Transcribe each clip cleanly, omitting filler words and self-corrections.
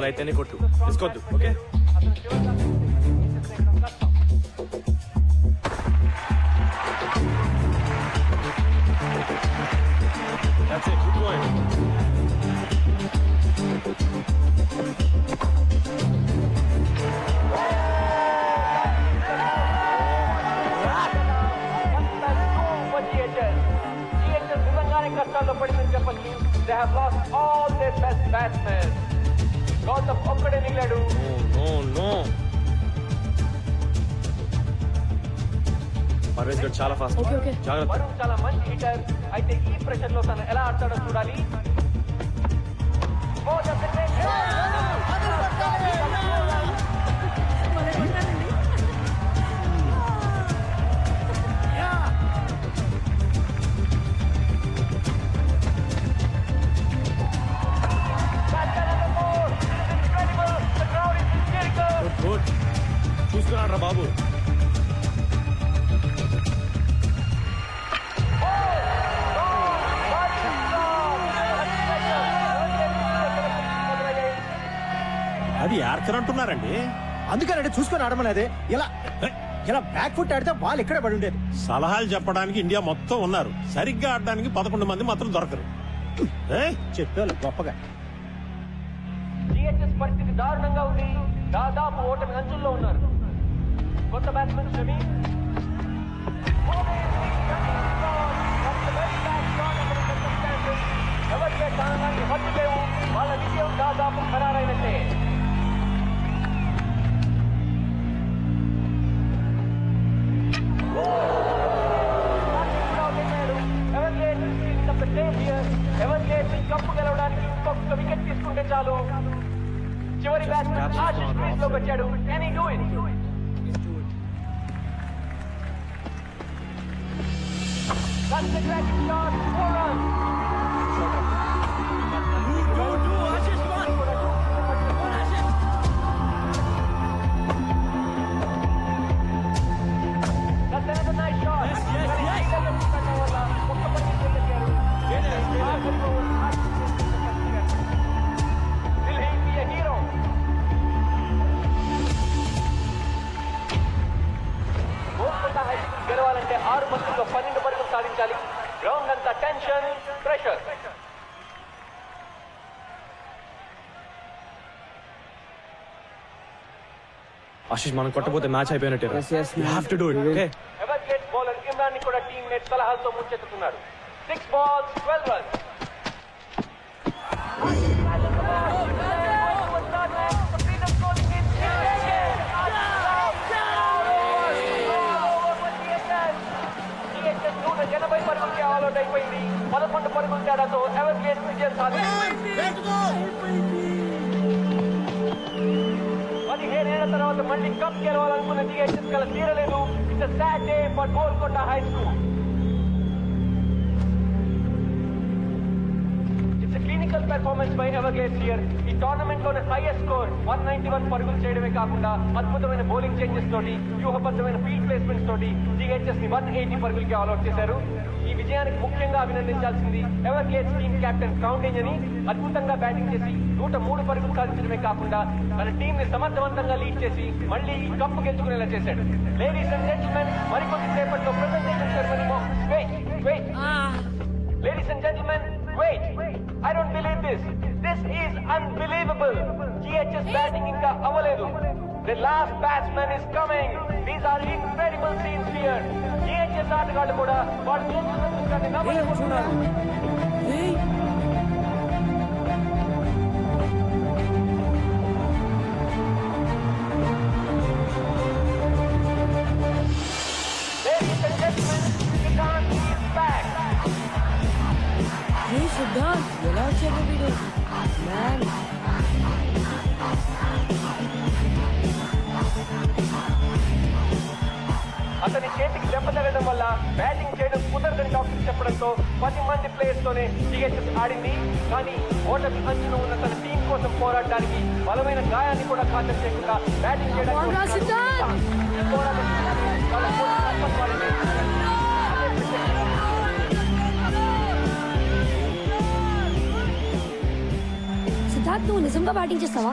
Ball అయితేనే కొట్టు, తీసుకోవద్దు. Okay, that's it, keep going. They have lost all their best batsmen. Gautam ఒక్కడే మిగిలాడు. No. Parvez గడ్ చాలా ఫాస్ట్. జాగ్రత్త. వరుణ్ చాలా మంచి హిటర్. అయితే ఈ ప్రెషర్ లో తను ఎలా ఆడతాడో చూడాలి. గుడ్, చూసుకున్నాడు రా బాబు. అది యార్కర్ అంటున్నారండి. అందుకనంటే చూసుకొని ఆడమనేదే. ఇలా బ్యాక్ ఫుట్ ఆడితే బాల్ ఇక్కడే పడి ఉండేది. సలహాలు చెప్పడానికి ఇండియా మొత్తం ఉన్నారు, సరిగ్గా ఆడడానికి 11 మంది మాత్రం దొరకరు. చెప్పారు గొప్పగా. జిహెచ్ఎస్ పరిస్థితి దారుణంగా ఉంది. దాదాపు ఓటమి అంచుల్లో ఉన్నారు. కొత్త బ్యాట్స్మెన్ షమి ఎవరికే స్థానాన్ని హద్దు లేవు. వాళ్ళ విజయం దాదాపు ఖరారైనట్టే. కప్పు గెలవడానికి ఇంకొక వికెట్ తీసుకుంటే చాలు. చివరి బ్యాట్స్మెన్ ఆశిష్ క్రీజ్ లోకి వచ్చాడు. Can he do it? That's the cracking shot. 4 runs. That's another nice shot. Will he be a hero? Kolkata high school గెలవాలంటే 6 బంతుల్లో 12 పరుగులు సాధించాలి. గ్రౌండ్ అంతా టెన్షన్, ప్రెషర్. ఆశిష్, మనం కొట్టపోతే మ్యాచ్ అయిపోయినట్టే. You have to do it, okay? ఎవర్గేట్ బౌలర్ ఇమ్రాన్ ని కూడా టీమ్మేట్ సలహాలతో ముంచెత్తుతున్నాడు. 6 balls, 12 runs. పరుగులకి ఆల్అౌట్ అయిపోయింది. 11 పరుగుల తేడాతో ఎవర్గేట్ విజయం సాధించింది. 17 ఏళ్ల తర్వాత మళ్ళీ కప్ గెలవాలనుకున్న జిహెచ్ఎస్ కల తీరలేదు. It's a sad day for Kolkata High School. It's a clinical performance by Everglades here. ఈ టోర్నమెంట్ లోనే హైయెస్ట్ స్కోర్ 191 పరుగులు చేయడమే కాకుండా అద్భుతమైన బౌలింగ్ చేంజెస్ తోటి, వ్యూహబద్ధమైన ఫీల్డ్ ప్లేస్మెంట్స్ తోటి జిహెచ్ఎస్ ని 180 పరుగులకి ఆల్అౌట్ చేశారు. ఈ విజయానికి ముఖ్యంగా అభినందించాల్సింది ఎవర్గేట్స్ టీమ్ కెప్టెన్ క్రౌండేజ్ అని. అద్భుతంగా బ్యాటింగ్ చేసి 103 పరుగులు సాధించడమే కాకుండా తన టీం ని సమర్థవంతంగా లీడ్ చేసి మళ్ళీ ఈ కప్పు గెలుచుకునేలా చేశాడు. లేడీస్ అండ్ జెంటిల్మెన్, మరికొద్ది సేపట్లో presentation ceremony. Wait. Ladies and gentlemen, wait. I don't believe this. This is unbelievable. GHS batting inka avaledu. The last batsman is coming. These are incredible scenes here. GHS ఆటగాళ్ళు కూడా వాళ్ళు చేస్తున్న దృశ్యాన్ని నమ్మలేకపోతున్నారు. Ladies and gentlemen, Srikanth is back. Hey Siddharth, ఎలా వచ్చాడు వీడు? Man, అతని చేతికి దెబ్బ తగలడం వల్ల బ్యాటింగ్ చేయడం కుదరదని డాక్టర్ చెప్పడంతో 10 మంది ప్లేయర్స్ తోనే జిహెచ్ఎస్ ఆడింది. కానీ ఓటమి అంచున ఉన్న తన టీం కోసం పోరాడడానికి బలమైన గాయాన్ని కూడా ఖాతరు చేయకుండా బ్యాటింగ్ చేయడానికి సిద్ధార్థ్, నువ్వు నిజంగా బ్యాటింగ్ చేస్తావా?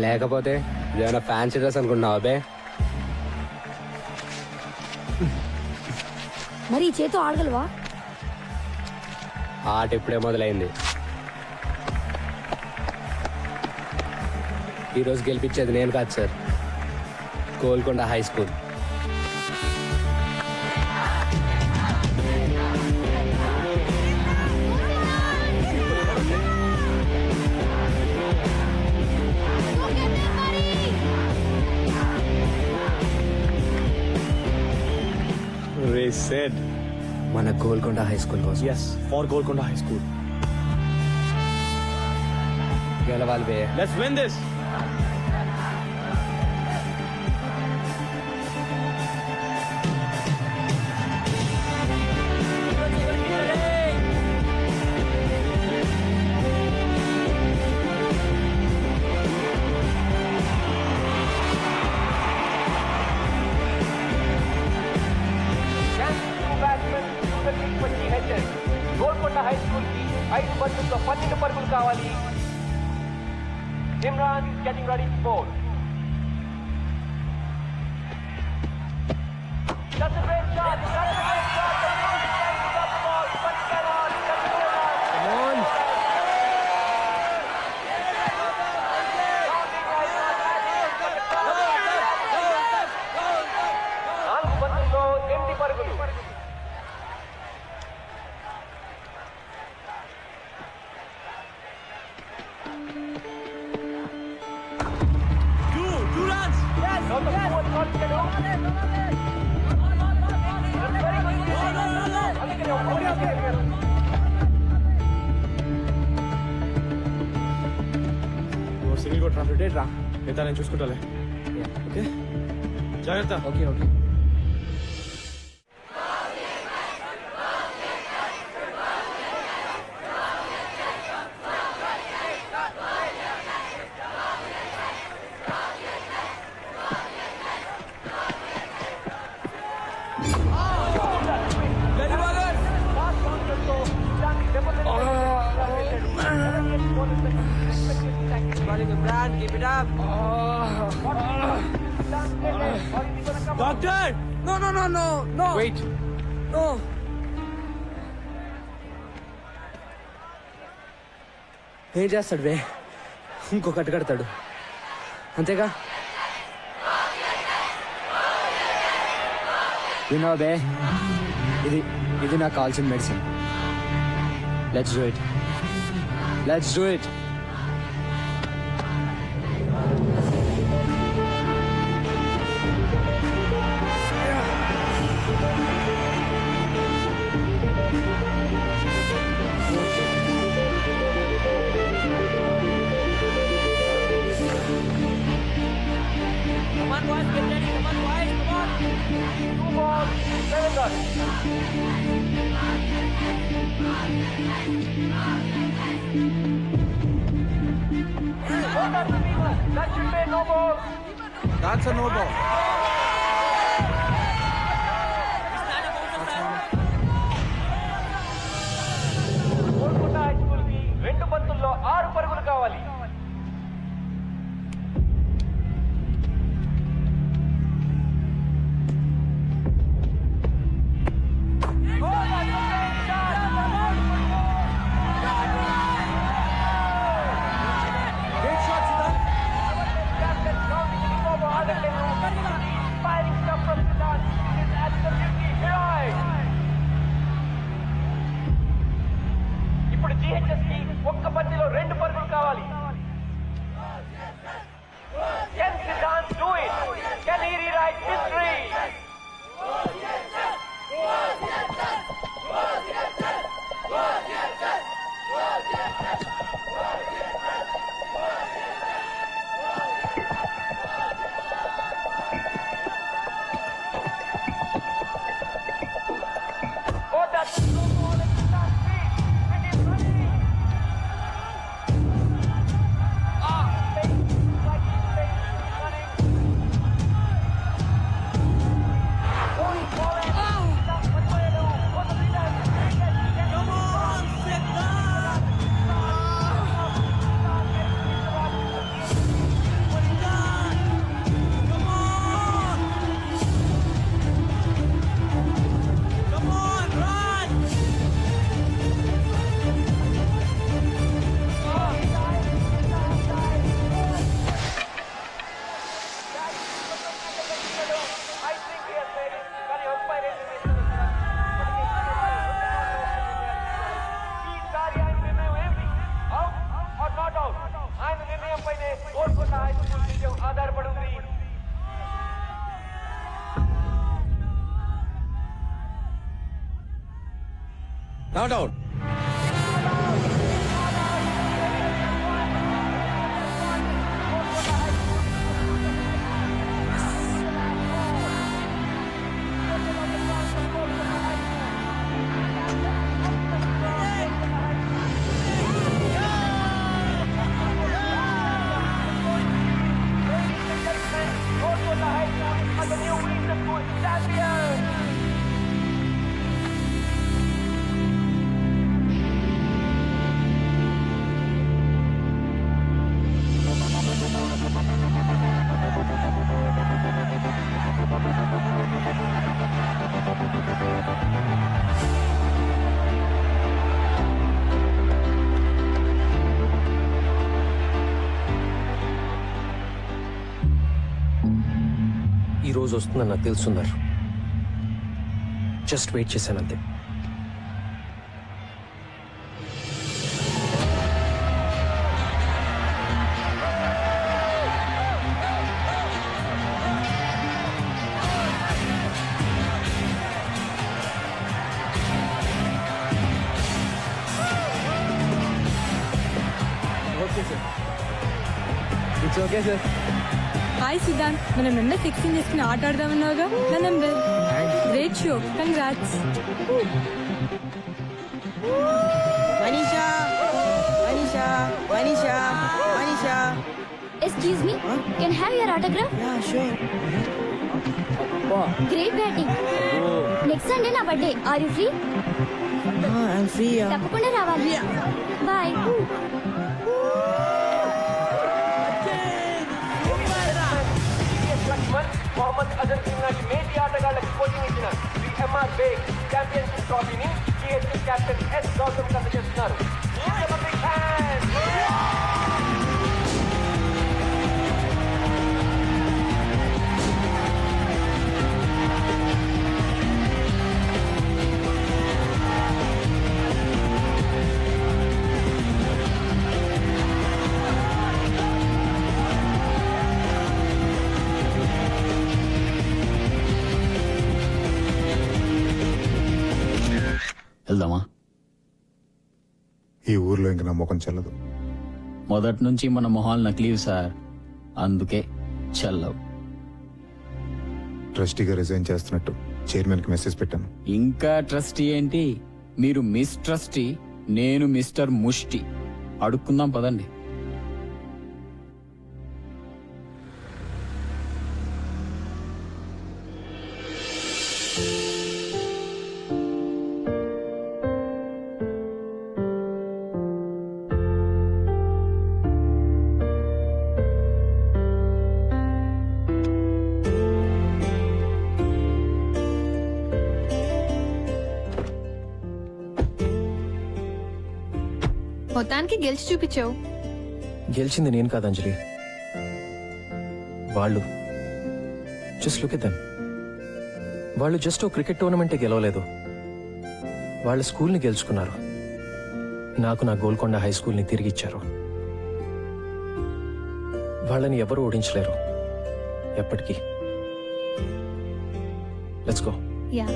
లేకపోతే ఏమైనా ఫ్యాన్సీ డ్రెస్ అనుకుంటున్నావు అబే? మరి ఈ చేతో ఆడగలవా? ఆట ఇప్పుడే మొదలైంది. ఈరోజు గెలిపించేది నేను కాదు సార్, గోల్కొండ హై స్కూల్. రే సెడ్ మన గోల్కొండ హై స్కూల్ కోసం yes for Golconda High School. గెలవాలి బే. Let's win this. Golconda high school కి 5 బంతుల్లో 12 పరుగులు కావాలి. Imran is getting ready to bowl. That's a great shot. That's a great shot. The got the ball, but he cannot. That's a goal line. Come on. నాలుగు బంతుల్లో 8 పరుగులు. Two runs. Not the fourth shot can do. That's very good. అందుకనే ఒక goal చేశారు. నువ్వు single కొట్రా. Date రా. మిగతా నేను చూసుకుంటాలే. ఓకే జాగ్రత్త. Okay okay. Doctor. No. Wait. No. ఏం చేస్తాడు బే? ఇంకో కట్టు కడతాడు అంతేగా. వినో బే, ఇది నాకు కావాల్సిన medicine. Let's do it. Let's do it. Come on, boys, get ready. Come on, boys, come on. 2 balls, 7 runs. That should be no ball. That's a no ball. Golconda high school కి 2 బంతుల్లో 6 పరుగులు కావాలి. Captain counting the over, ఆగట్లేదు. Not out. Are the new Eastern School champions! ఈ రోజు వస్తుందని నాకు తెలుసున్నారు. Just wait చేశాను అంతే. It's okay sir. Hi Siddhant, మనం ఎంఎస్ ఎక్స్చేంజ్ చేసుకుని ఆట ఆడదామన్నావుగా నా number. Great show, congrats. Manisha Manisha Manisha Manisha Excuse me, can I have your autograph? Yeah sure. Great batting. Next Sunday నా birthday. Are you free? I'm free. తప్పకుండా రావాలి. Bye. Mohammed Azhar Singh లాంటి మేటి ఆటగాళ్లకు కోచింగ్ ఇచ్చిన ఎంఆర్ బేగ్ ఛాంపియన్షిప్ ట్రోఫీని టీఎస్సీ కెప్టెన్ ఎస్ గౌతమ్ అందజేస్తున్నారు. వెళ్దామా? ఈ ఊర్లో ఇంక నా ముఖం చెల్లదు. మొదటి నుంచి మన మొహాలు నకిలీవి సార్, అందుకే చల్లవు. ట్రస్టీగా రిజైన్ చేస్తున్నట్టు చైర్మన్ కి మెసేజ్ పెట్టాను. ఇంకా ట్రస్టీ ఏంటి? మీరు మిస్ ట్రస్టీ, నేను మిస్టర్ ముష్టి. అడుక్కుందాం పదండి. మొత్తానికి గెలిచి చూపించావు. గెలిచింది నేను కాదు అంజలి, వాళ్ళు. Just look at them. వాళ్ళు జస్ట్ ఓ క్రికెట్ టోర్నమెంటే గెలవలేదు, వాళ్ళ స్కూల్ని గెలుచుకున్నారు. నాకు నా గోల్కొండ హై స్కూల్ని తిరిగిచ్చారు. వాళ్ళని ఎవరు ఓడించలేరు ఎప్పటికీ. Let's go. యా